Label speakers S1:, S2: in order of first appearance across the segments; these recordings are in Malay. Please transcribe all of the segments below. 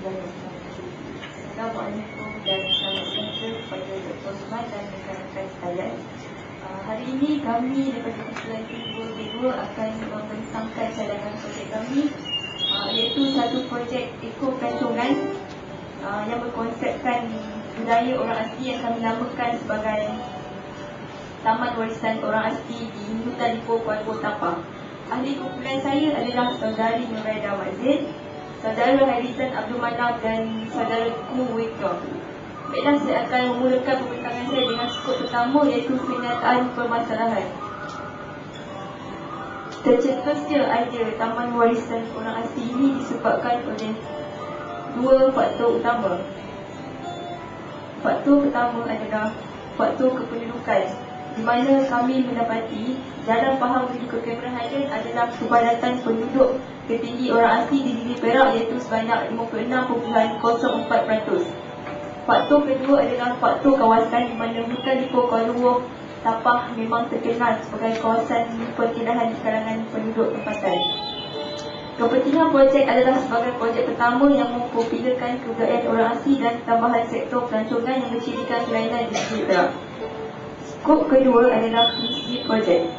S1: Assalamualaikum dan selamat datang kepada Dr. Osman dan rekan-rekan sekalian. Hari ini kami daripada Kumpulan Ibu akan membentangkan cadangan projek kami, iaitu satu projek Eko Pelancongan yang berkonsepkan budaya orang asli yang kami namakan sebagai Taman Warisan Orang Asli di Hutan Ipoh, Kuala Lumpur, Tapah. Ahli kumpulan saya adalah saudari Nuraida Wazir, saudara Harizan Abdul Manaf dan saudara Ku Wika. Baiklah, saya akan memulakan pembentangan saya dengan skop pertama, iaitu kenyataan permasalahan. Tercetusnya idea Taman Warisan Orang Asli ini disebabkan oleh dua faktor utama. Faktor pertama adalah faktor kependudukan, di mana kami mendapati dalam faham penduduk Cameron Highlands adalah kepadatan penduduk tertinggi orang asli di negeri Perak, iaitu sebanyak 56.04%. Faktor kedua adalah faktor kawasan, di mana hutan Ipoh Kuala Lumpur Tapah memang terkenal sebagai kawasan perkirahan di kalangan penduduk tempatan. Kepentingan projek adalah sebagai projek pertama yang mempopularkan kebudayaan orang asli dan tambahan sektor pelancongan yang mencirikan kelainan di negeri Perak. Skop kedua adalah misi projek.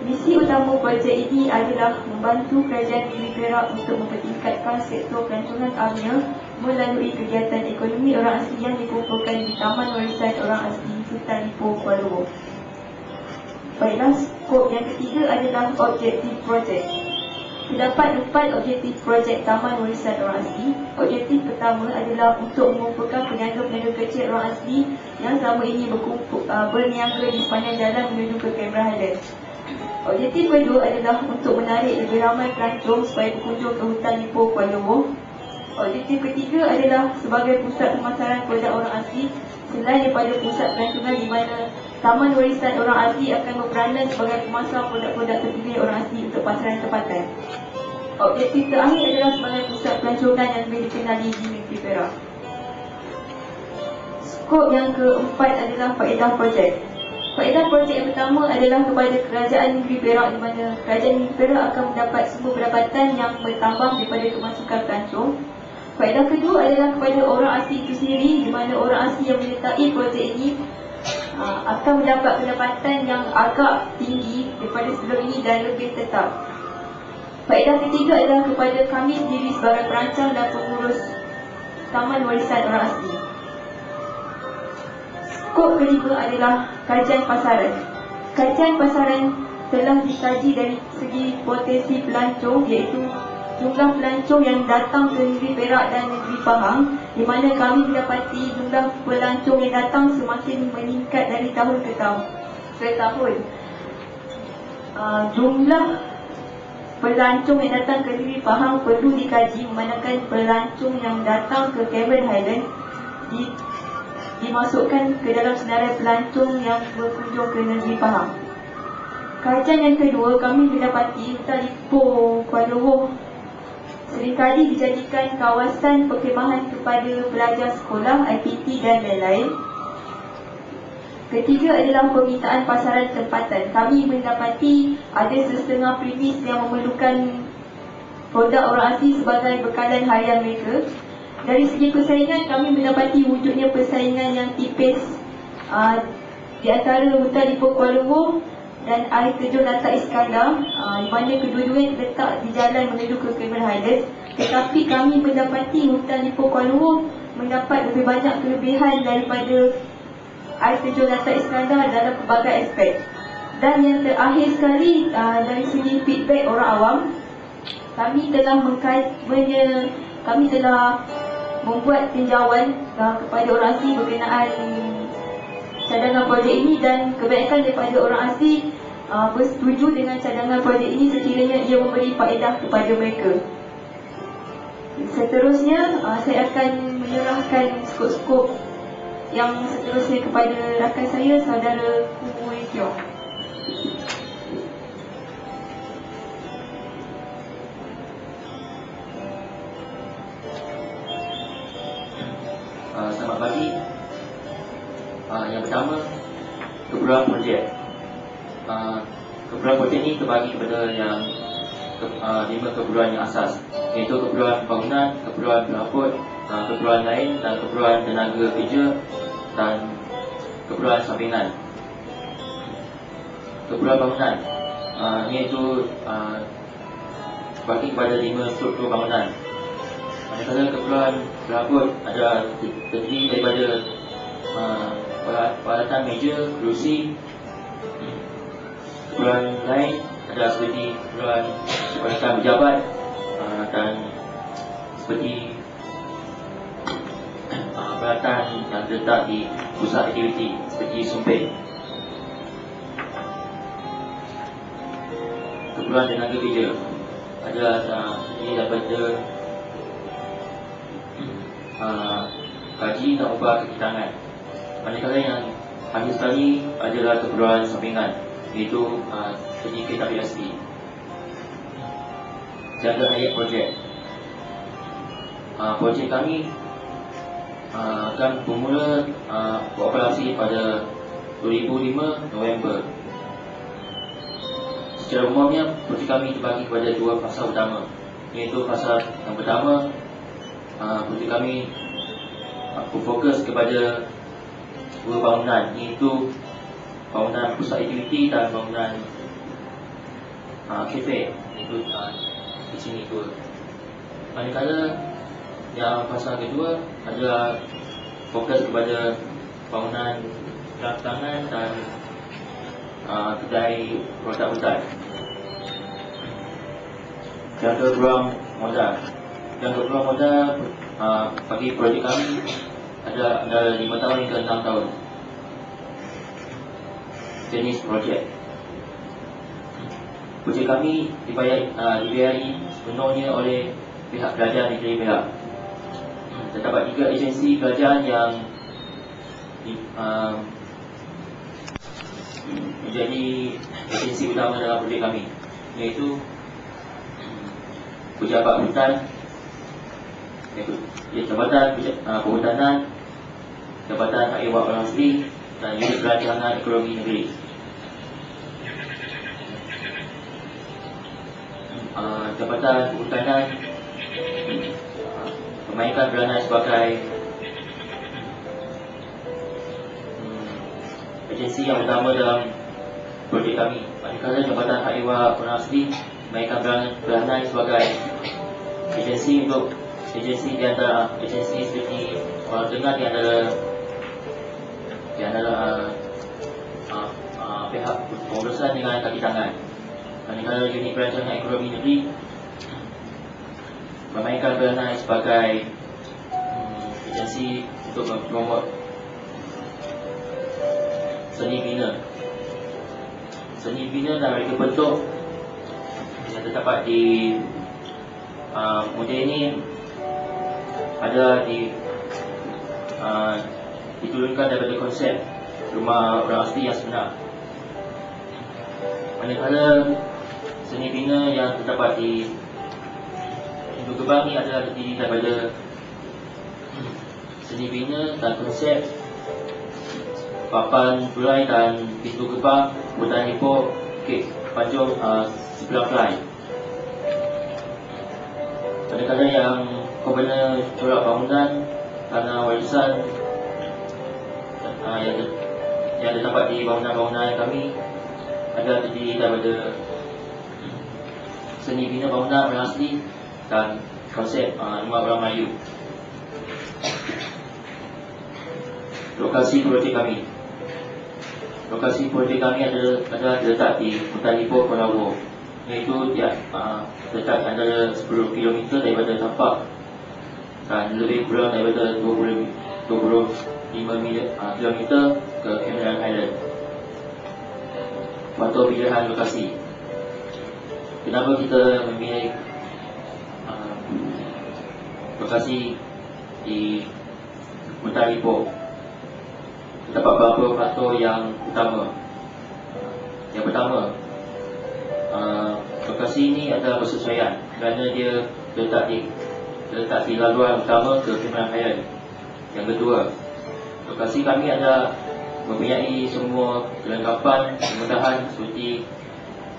S1: Misi utama projek ini adalah membantu kerajaan negeri Perak untuk mempertingkatkan sektor pelancongan amnya melalui kegiatan ekonomi orang asli yang dikumpulkan di Taman Warisan Orang Asli Hutan Ipoh Kuala Lumpur. Baiklah, skop yang ketiga adalah objektif projek. Terdapat 4 objektif projek Taman Warisan Orang Asli. Objektif pertama adalah untuk mengumpulkan peniaga-peniaga kecil orang asli yang selama ini berniaga di sepanjang jalan menuju ke Cameron Highlands. Objektif kedua adalah untuk menarik lebih ramai pelancong supaya berkunjung ke hutan Ipoh Kuala Lumpur. Objektif ketiga adalah sebagai pusat pemasaran produk orang asli selain daripada pusat pelancongan, di mana Taman Warisan Orang Asli akan berperanan sebagai pemasar produk-produk terpilih orang asli untuk pasaran tempatan. Objektif terakhir adalah sebagai pusat pelancongan yang lebih dikenali di negeri Perak. Skop yang keempat adalah faedah projek. Faedah projek yang pertama adalah kepada kerajaan negeri Perak, di mana kerajaan negeri Perak akan mendapat sumber pendapatan yang bertambah daripada kemasukan pelancong. Faedah kedua adalah kepada orang asli itu sendiri, di mana orang asli yang menyertai projek ini akan mendapat pendapatan yang agak tinggi daripada sebelum ini dan lebih tetap. Faedah ketiga adalah kepada kami sendiri sebagai perancang dan pengurus Taman Warisan Orang Asli. Skop kelima adalah kajian pasaran. Kajian pasaran telah dikaji dari segi potensi pelancong, iaitu jumlah pelancong yang datang ke negeri Perak dan negeri Pahang, di mana kami mendapati jumlah pelancong yang datang semakin meningkat dari tahun ke tahun. Jumlah pelancong yang datang ke negeri Pahang perlu dikaji, memandangkan pelancong yang datang ke Cameron Highlands dimasukkan ke dalam senarai pelancong yang berkunjung ke negeri Pahang. Kajian yang kedua, kami mendapati hutan Ipoh Kuala Lumpur seringkali dijadikan kawasan perkhemahan kepada pelajar sekolah, IPT dan lain-lain. Ketiga adalah permintaan pasaran tempatan. Kami mendapati ada setengah premis yang memerlukan produk orang asli sebagai bekalan harian mereka. Dari segi persaingan, kami mendapati wujudnya persaingan yang tipis di antara hutan Ipoh Kuala Lumpur dan Air Terjun Datuk Iskandar, di mana kedua-duanya terletak di jalan menuju ke Cameron Highlands. Tetapi kami mendapati hutan Ipoh Kuala Lumpur mendapat lebih banyak kelebihan daripada Air Terjun Datuk Iskandar dalam pelbagai aspek. Dan yang terakhir sekali, dari segi feedback orang awam, kami telah membuat tinjauan kepada orang asli berkenaan cadangan projek ini, dan kebanyakan daripada orang asli bersetuju dengan cadangan projek ini sekiranya ia memberi faedah kepada mereka. Seterusnya, saya akan menyerahkan skop-skop yang seterusnya kepada rakan saya, saudara Ku Wika.
S2: Selamat pagi. Yang pertama, keperluan projek. Keperluan projek ini terbagi kepada yang 5 keperluan yang asas, iaitu keperluan bangunan, keperluan pelaput, keperluan lain dan keperluan tenaga kerja dan keperluan sampingan. Keperluan bangunan iaitu bagi kepada 5 struktur bangunan. Manakala keperluan berabot ada terdiri daripada peralatan meja, kerusi. Keperluan lain ada seperti keperluan peralatan pejabat dan seperti peralatan yang terletak di pusat aktiviti seperti sumpit. Keperluan tenaga kerja ada terdiri daripada gaji dan upah kaki tangan. Manakala yang akhir sekali adalah keperluan sampingan, iaitu sertifikat WSP. Jaga hayat projek. Projek kami akan bermula beroperasi pada 2005 November. Secara umumnya, projek kami dibagi kepada 2 fasa utama, iaitu fasa yang pertama, projek kami berfokus kepada 2 bangunan, iaitu bangunan pusat aktiviti dan bangunan kafe, iaitu di sini tu. Manakala yang fasa kedua adalah fokus kepada bangunan tangan dan kedai produk hutan. Jangka peluang modal. Jangka peluang modal bagi projek kami ada 5 tahun hingga 6 tahun. Jenis projek. Projek kami dibiayai sepenuhnya oleh pihak kerajaan negeri Perak. Terdapat 3 agensi kerajaan yang menjadi agensi utama dalam projek kami, iaitu Pejabat Hutan, iaitu Jabatan Perhutanan, Jabatan Hak Ehwal Orang Asli dan Unit Perancangan Ekonomi Negeri. Jabatan Perhutanan memainkan peranan sebagai agensi yang utama dalam projek kami. Manakala Jabatan Hak Ehwal Orang Asli memainkan peranan sebagai agensi untuk agensi di antara agensi seperti Orang Tengah di antara pihak pengurusan dengan kaki tangan. Manakala Unit Perancangan Ekonomi Negeri memainkan peranan sebagai agensi untuk mempromot seni bina. Seni bina dan reka bentuk yang terdapat di model ini ada diturunkan daripada konsep rumah orang asli yang sebenar. Manakala seni bina yang terdapat di Pintu Gerbang ini adalah terdiri daripada seni bina dan konsep papan berai dan pintu gerbang bertahan hipok kek panjang 9 fly. Manakala yang komponen corak bangunan tanah warisan yang terdapat di bangunan-bangunan kami ada terdiri daripada seni bina bangunan orang asli dan konsep rumah orang Melayu. Lokasi projek kami. Lokasi projek kami ada terletak di hutan Ipoh, Kuala Lumpur, iaitu terletak antara 10 km daripada tapak dan lebih kurang daripada 25 km ke Cameron Highland. Faktor pilihan lokasi. Kenapa kita memilih lokasi di hutan Ipoh? Terdapat beberapa faktor yang utama. Yang pertama, lokasi ini adalah bersesuaian kerana dia terletak di laluan utama ke Cameron Highland. Yang kedua, lokasi kami mempunyai semua kelengkapan kemudahan seperti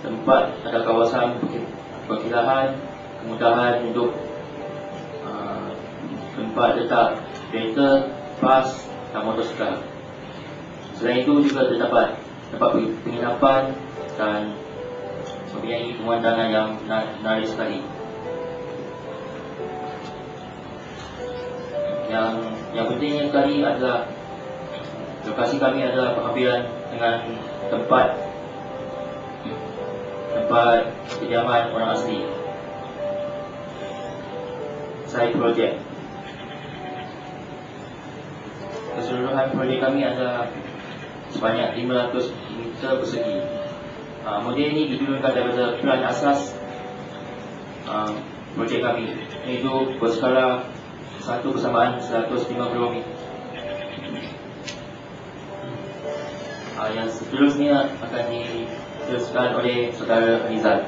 S2: tempat ada kawasan perkilahan, kemudahan untuk tempat letak kereta, bas dan motosikal. Selain itu juga terdapat tempat penginapan dan mempunyai pemandangan yang menarik sekali. Yang pentingnya sekali adalah lokasi kami adalah penghampiran dengan tempat kediaman orang asli. Side project. Keseluruhan projek kami ada sebanyak 500 meter persegi. Model ini didulukan daripada plan asas projek kami, iaitu berskala 1:150 meter. Yang seterusnya akan diteruskan oleh Saudara Rizal.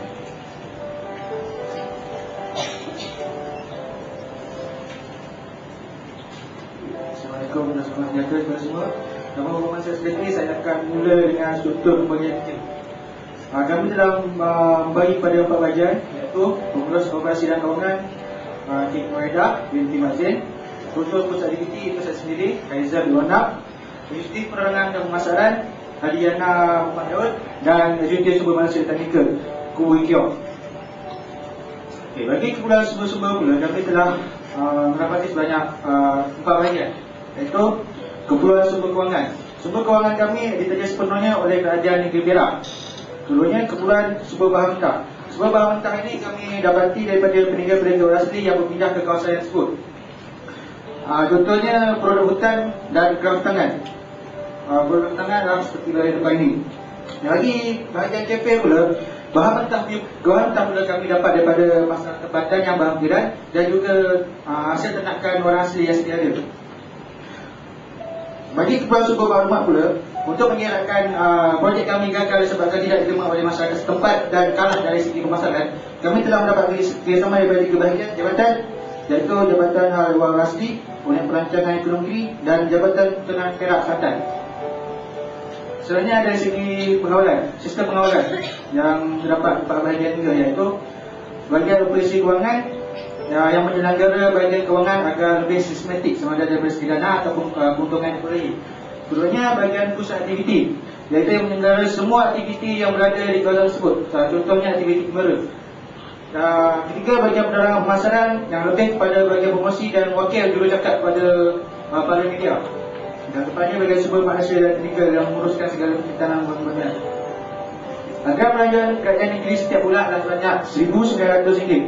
S3: Assalamualaikum warahmatullahi wabarakatuh kepada semua. Nama Muhammad Syazli, saya akan mula dengan struktur pembagian tim. Kami telah membagi pada 4 bahagian, iaitu pengurus operasi dan kawangan Cik Noedah binti Mazin, ketua pusat aktiviti itu saya sendiri, Aizal Luanab, Institut Penerangan dan Pemasaran Hadiana Muhammad Daud, dan Ajudan Sumber Manusia dan Teknikal Kubu Kiok. Bagi kepulauan sumber-sumber pula, kami telah mendapati sebanyak 4 bahagian, iaitu kepulauan sumber kewangan. Sumber kewangan kami diterja sepenuhnya oleh Kerajaan Negeri Perak. Keduanya kepulauan sumber bahan mentah. Sumber bahan mentah ini kami dapati daripada peninggalan orang asli yang berpindah ke kawasan tersebut. Contohnya produk hutan dan kraft tangan. Produk tangan adalah seperti layar depan ini. Dan lagi bahagian KP pula, bahan mentah pula kami dapat daripada masyarakat tempatan yang berhampiran dan juga hasil ternakan orang asli yang sedia ada. Bagi kepulauan sumber maklumat pula, untuk mengelakkan projek kami gagal disebabkan tidak diterima oleh masyarakat setempat dan kalah dari segi pemasaran, kami telah mendapat kerjasama daripada 3 bahagian jabatan, iaitu Jabatan Luar Asli, Unit Perancangan Ekonomi dan Jabatan Peternakan Perak Selatan. Selanjutnya dari segi pengawalan, sistem pengawalan yang terdapat 4 bahagian juga, iaitu bahagian operasi kewangan yang menyelenggara bahagian kewangan agar lebih sistematik sama ada daripada segi dana ataupun keuntungan diperoleh. Keduanya bahagian pusat aktiviti, iaitu yang menyelenggara semua aktiviti yang berada di kawasan tersebut, contohnya aktiviti kamera. Ketiga, bahagian penerangan pemasaran yang lebih kepada bahagian promosi dan wakil jurucakap kepada para media. Dan kedepannya bahagian sumber manusia dan teknikal yang menguruskan segala permintaan bangunan. Anggaran belanjaan kerajaan negeri setiap bulan adalah sebanyak RM1,900.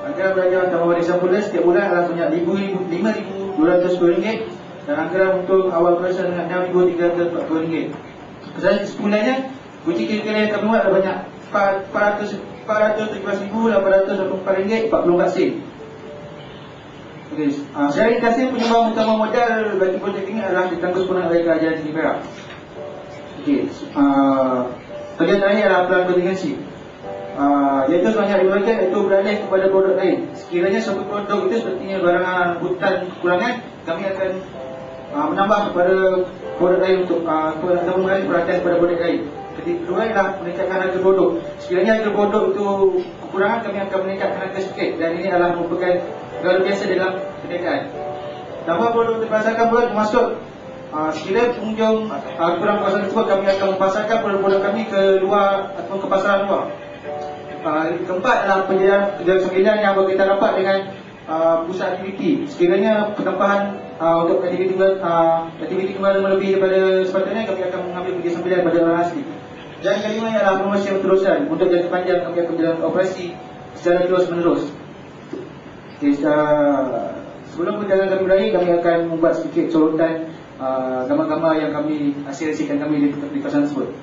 S3: Anggaran belanjaan tambah warisan pula setiap bulan adalah sebanyak RM5,210. Dan anggaran untuk awal operasi dengan RM6,340. Kesannya sebulannya, kunci kira-kira yang kami buat adalah banyak RM417,884.44. Secara ringkasnya, penyumbang utama modal bagi projek ini adalah ditanggung sepenuhnya oleh Kerajaan Negeri Perak. Bahagian terakhir adalah pelan kontingensi, iaitu sebanyak 5 bahagian, iaitu beralih kepada produk lain. Sekiranya suatu produk itu sepertinya barangan hutan kekurangan, kami akan menambah kepada produk lain untuk mengalih perhatian kepada produk lain. Kedua adalah meningkatkan harga produk. Sekiranya harga produk itu kekurangan, kami akan meningkatkan harga sikit, dan ini adalah merupakan perkara biasa dalam perniagaan. Tambah produk dipasarkan pula termasuk sekiranya pengunjung kurang kawasan tersebut, kami akan memasarkan produk-produk kami ke luar ataupun ke pasaran luar. Keempat adalah penjelasan sembilan yang kita dapat dengan pusat aktiviti. Sekiranya pertambahan untuk aktiviti kembali melebihi daripada sepatutnya, kami akan mengambil kerjasama daripada orang asli. Dan kelima adalah promosi yang terusan. Untuk jangka panjang kami akan menjalankan operasi secara terus menerus. Sebelum perjalanan kami berakhir, kami akan membuat sedikit sorotan gambar-gambar yang kami hasilkan kami di kawasan tersebut.